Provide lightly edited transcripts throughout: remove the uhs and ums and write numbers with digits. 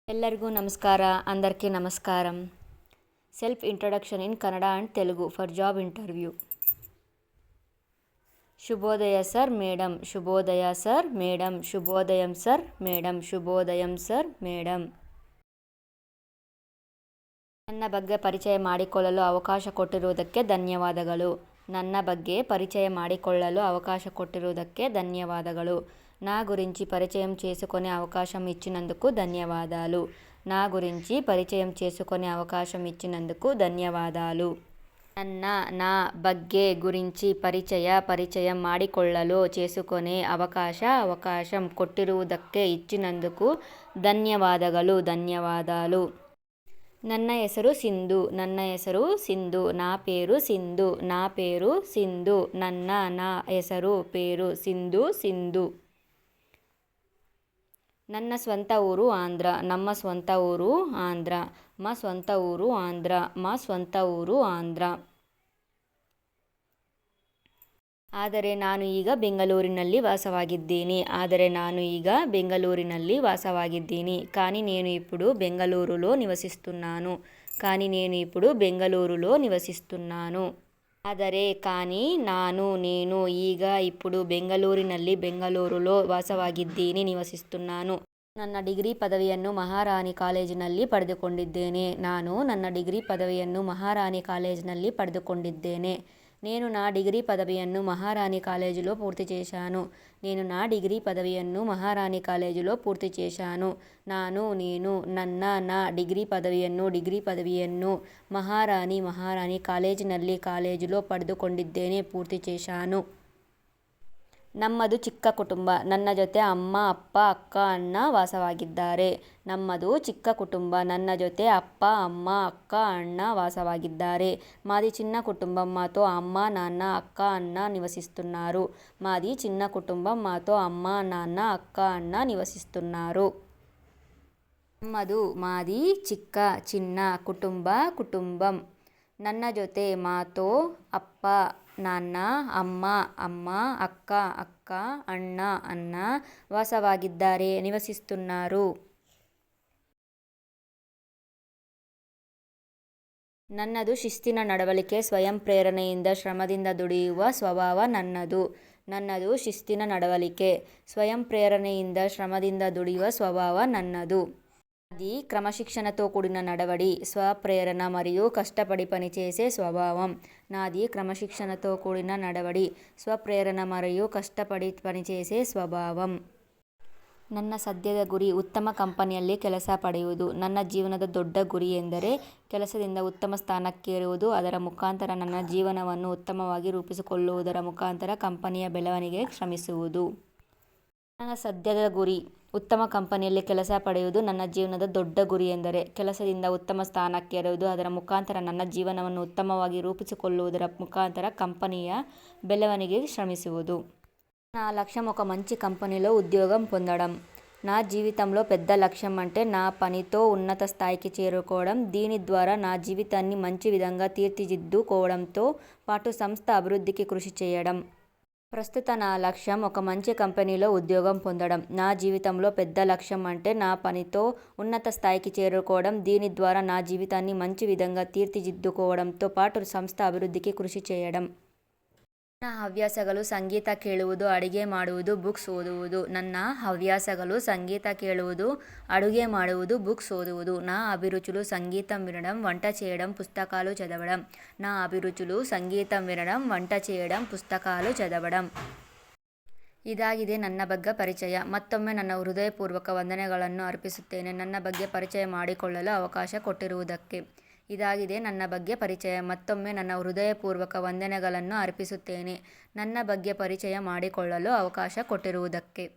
ಎಲ್ಲರಿಗೂ ನಮಸ್ಕಾರ. అందరికీ నమస్కారం. Self introduction in Kannada and Telugu for job interview. శుభోదయ సర్ మేడం. శుభోదయ సర్ మేడం. శుభోదయం సర్ మేడం. ಶುಭೋದಯಂ ಸರ್ ಮೇಡಮ್. ನನ್ನ ಬಗ್ಗೆ ಪರಿಚಯ ಮಾಡಿಕೊಳ್ಳಲು ಅವಕಾಶ ಕೊಟ್ಟಿರುವುದಕ್ಕೆ ಧನ್ಯವಾದಗಳು. ನನ್ನ ಬಗ್ಗೆ ಪರಿಚಯ ಮಾಡಿಕೊಳ್ಳಲು ಅವಕಾಶ ಕೊಟ್ಟಿರುವುದಕ್ಕೆ ಧನ್ಯವಾದಗಳು. నా గురించి పరిచయం చేసుకునే అవకాశం ఇచ్చినందుకు ధన్యవాదాలు. నా గురించి పరిచయం చేసుకునే అవకాశం ఇచ్చినందుకు ధన్యవాదాలు. నా ಬಗ್ಗೆ గురించి ಪರಿಚయం ಮಾಡಿಕೊಳ್ಳಲು చేసుకునే అవకాశం ಕೊಟ್ಟಿರುವುದಕ್ಕೆ ఇచ్చినందుకు ధన్యవాదಗಳು. ధన్యవాదాలు. ನನ್ನ ಹೆಸರು ಸಿಂಧು. ನನ್ನ ಹೆಸರು ಸಿಂಧು. నా పేరు ಸಿಂಧು. నా పేరు ಸಿಂಧು. నా ಹೆಸರು పేరు ಸಿಂಧು. ನನ್ನ ಸ್ವಂತ ಊರು ಆಂಧ್ರ. ನಮ್ಮ ಸ್ವಂತ ಊರು ಆಂಧ್ರ. మా ಸ್ವಂತ ಊರು ಆಂಧ್ರ. మా ಸ್ವಂತ ಊರು ಆಂಧ್ರ. ಆದರೆ ನಾನು ಈಗ ಬೆಂಗಳೂರಿನಲ್ಲಿ ವಾಸವಾಗಿದ್ದೀನಿ. కానీ నేను ఇప్పుడు బెంగళూరులో నివసిస్తున్నాను. ಆದರೆ కానీ నేను ಈಗ ఇప్పుడు ಬೆಂಗಳೂರುలో ನಿವಸಿస్తున్నాను. ನನ್ನ ಡಿಗ್ರಿ ಪದವಿಯನ್ನು ಮಹಾರಾಣಿ ಕಾಲೇಜಿನಲ್ಲಿ ಪಡೆದುಕೊಂಡಿದ್ದೇನೆ. నేను నా డిగ్రీ పదవిಯನ್ನು మహారాణి కాలేజీలో పూర్తి చేశాను. నా డిగ్రీ పదవిಯನ್ನು మహారాణి కాలేజీలో పಡೆದುಕೊಂಡಿದ್ದೇನೆ, పూర్తి చేశాను. ನಮ್ಮದು ಚಿಕ್ಕ ಕುಟುಂಬ. ನನ್ನ ಜೊತೆ ಅಮ್ಮ, ಅಪ್ಪ, ಅಕ್ಕ, ಅಣ್ಣ ವಾಸವಾಗಿದ್ದಾರೆ. ನಮ್ಮದು ಚಿಕ್ಕ ಕುಟುಂಬ. ನನ್ನ ಜೊತೆ ಅಪ್ಪ, ಅಮ್ಮ, ಅಕ್ಕ, ಅಣ್ಣ ವಾಸವಾಗಿದ್ದಾರೆ. మాది చిన్న కుటుంబం. మాతో అమ్మ, నాన్న, అక్క, అన్న నివసిస్తున్నారు. మాది చిన్న కుటుంబం. మాతో అమ్మ, నాన్న, అక్క, అన్న నివసిస్తున్నారు. ನಮ್ಮದು మాది చిన్న కుటుంబం. ನನ್ನ ಜೊತೆ మాతో ಅಪ್ಪ, నాన్న, అమ్మ, అక్క, అన్న ವಾಸವಾಗಿದ್ದಾರೆ, ನಿವಸಿస్తున్నారు. ನನ್ನದು ಶಿಸ್ತಿನ ನಡವಳಿಕೆ, ಸ್ವಯಂ ಪ್ರೇರಣೆಯಿಂದ ಶ್ರಮದಿಂದ ದುಡಿಯುವ ಸ್ವಭಾವ ನನ್ನದು. అది క్రమశిక్షణతో కూడిన నడవడి, స్వప్రేరణ మరియు కష్టపడి పనిచేసే స్వభావం. ನನ್ನ ಸದ್ಯದ ಗುರಿ ಉತ್ತಮ ಕಂಪನಿಯಲ್ಲಿ ಕೆಲಸ ಪಡೆಯುವುದು. ನನ್ನ ಜೀವನದ ದೊಡ್ಡ ಗುರಿ ಎಂದರೆ ಕೆಲಸದಿಂದ ಉತ್ತಮ ಸ್ಥಾನಕ್ಕೇರುವುದು, ಅದರ ಮುಖಾಂತರ ನನ್ನ ಜೀವನವನ್ನು ಉತ್ತಮವಾಗಿ ರೂಪಿಸಿಕೊಳ್ಳುವುದರ ಮುಖಾಂತರ ಕಂಪನಿಯ ಬೆಳವಣಿಗೆಗೆ ಶ್ರಮಿಸುವುದು. ನನ್ನ ಸದ್ಯದ ಗುರಿ ಉತ್ತಮ ಕಂಪನಿಯಲ್ಲಿ ಕೆಲಸ ಪಡೆಯುವುದು. ನನ್ನ ಜೀವನದ ದೊಡ್ಡ ಗುರಿ ಎಂದರೆ ಕೆಲಸದಿಂದ ಉತ್ತಮ ಸ್ಥಾನಕ್ಕೇರುವುದು, ಅದರ ಮುಖಾಂತರ ನನ್ನ ಜೀವನವನ್ನು ಉತ್ತಮವಾಗಿ ರೂಪಿಸಿಕೊಳ್ಳುವುದರ ಮುಖಾಂತರ కంపెనీయ ಬೆಳವಣಿಗೆಗೆ శ్రమిಸುವುದು. నా లక్ష్యం ఒక మంచి కంపెనీలో ఉద్యోగం పొందడం. నా జీవితంలో పెద్ద లక్ష్యం అంటే నా పనితో ఉన్నత స్థాయికి చేరుకోవడం. దీని ద్వారా నా జీవితాన్ని మంచి విధంగా తీర్చిదిద్దుకోవడంతో పాటు సంస్థ అభివృద్ధికి కృషి చేయడం. ప్రస్తుత నా లక్ష్యం ఒక మంచి కంపెనీలో ఉద్యోగం పొందడం. నా జీవితంలో పెద్ద లక్ష్యం అంటే నా పనితో ఉన్నత స్థాయికి చేరుకోవడం. దీని ద్వారా నా జీవితాన్ని మంచి విధంగా తీర్చిదిద్దుకోవడంతో పాటు సంస్థ అభివృద్ధికి కృషి చేయడం. ನನ್ನ ಹವ್ಯಾಸಗಳು ಸಂಗೀತ ಕೇಳುವುದು, ಅಡುಗೆ ಮಾಡುವುದು, ಬುಕ್ಸ್ ಓದುವುದು. నా అభిరుచులు సంగీతం వినడం, వంట చేయడం, పుస్తకాలు చదవడం. ಇದಾಗಿದೆ ನನ್ನ ಬಗ್ಗೆ ಪರಿಚಯ. ಮತ್ತೊಮ್ಮೆ ನನ್ನ ಹೃದಯಪೂರ್ವಕ ವಂದನೆಗಳನ್ನು ಅರ್ಪಿಸುತ್ತೇನೆ ನನ್ನ ಬಗ್ಗೆ ಪರಿಚಯ ಮಾಡಿಕೊಳ್ಳಲು ಅವಕಾಶ ಕೊಟ್ಟಿರುವುದಕ್ಕೆ. ಇದಾಗಿದೆ ನನ್ನ ಬಗ್ಗೆ ಪರಿಚಯ. ಮತ್ತೊಮ್ಮೆ ನನ್ನ ಹೃದಯಪೂರ್ವಕ ವಂದನೆಗಳನ್ನು ಅರ್ಪಿಸುತ್ತೇನೆ ನನ್ನ ಬಗ್ಗೆ పరిచయ ಮಾಡಿಕೊಳ್ಳಲು అవకాశ కొట్టిరుವುದಕ್ಕೆ.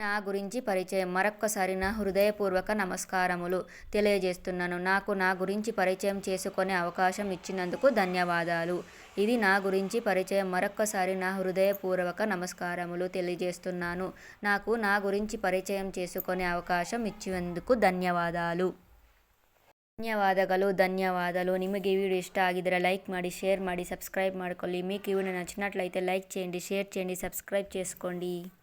నా గురించి పరిచయం. మరొక్కసారి నా హృదయపూర్వక నమస్కారములు తెలియజేస్తున్నాను. నాకు నా గురించి పరిచయం చేసుకునే అవకాశం ఇచ్చినందుకు ధన్యవాదాలు. ఇది నా గురించి పరిచయం. మరొక్కసారి నా హృదయపూర్వక నమస్కారములు తెలియజేస్తున్నాను. నాకు నా గురించి పరిచయం చేసుకునే అవకాశం ఇచ్చినందుకు ధన్యవాదాలు. ಧನ್ಯವಾದಗಳು. ನಿಮಗೆ ಈ ವಿಡಿಯೋ ಇಷ್ಟ ಆಗಿದ್ದರೆ ಲೈಕ್ ಮಾಡಿ, ಶೇರ್ ಮಾಡಿ, ಸಬ್ಸ್ಕ್ರೈಬ್ ಮಾಡಿಕೊಳ್ಳಿ. మీకు ఈ వీడియో నచ్చినట్లయితే లైక్ చేయండి, షేర్ చేయండి, సబ్స్క్రైబ్ చేసుకోండి.